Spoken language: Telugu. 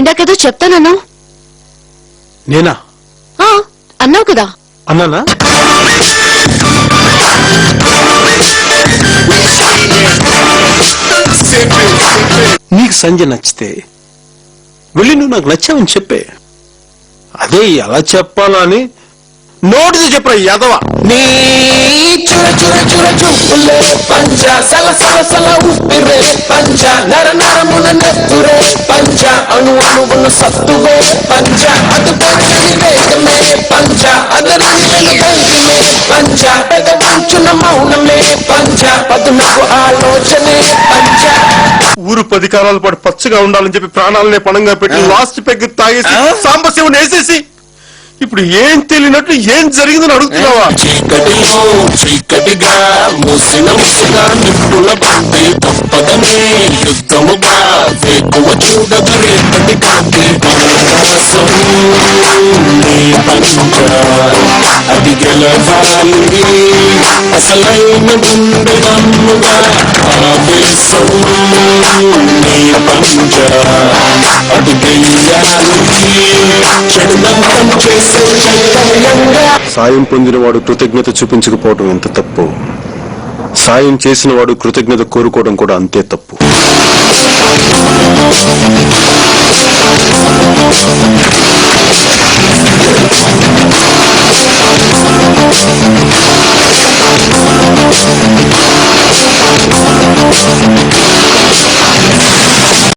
ఇందాకేదో చెప్తానన్నావు. నేనా? అన్నావు కదా. అన్నానా? నీకు సంజయ్ నచ్చితే వెళ్ళి నువ్వు నాకు నచ్చావని చెప్పే. అదే ఎలా చెప్పాలా అని నోటితో చెప్పరా యాదవ. నీ చుర చుర చుర చూపులే పంచ సల సల సల ఉప్పిరే పంచ నర నరమున నెత్తురే పంచ అణు అణువున సత్తువే పంచ అటు పంచని వేగమే పంచ అదరించిన బంధుమే పంచ పెదవంచున మౌనమే పంచ పదునకు ఆలోచనే పంచ. ఊరు 10 కాలాల పాటు పచ్చగా ఉండాలని చెప్పి ప్రాణాలనే పణంగా పెట్టి లాస్ట్ పెగ్ తాగేసి సాంబశివుని వేసేసి ఇప్పుడు ఏం తెలియనట్లు ఏం జరిగిందని అడుగుతున్నావా? చీకటిలో చీకటిగా మూసిన ముసుగా నిప్పుల బండి తప్పదనే యుద్ధముగా వేకువ చూడదు రేపటి కాంతి కోసం నీ పంచ అది గెలవాలి అసలైన గుండె దమ్ముగా ఆవేశం నీ పంచ అది గెయ్యాలి చెడుదంతం చేసే సాయం పొందినవాడు కృతజ్ఞత చూపించకపోవడం ఎంత తప్పు, సాయం చేసిన వాడు కృతజ్ఞత కోరుకోవడం కూడా అంతే తప్పు.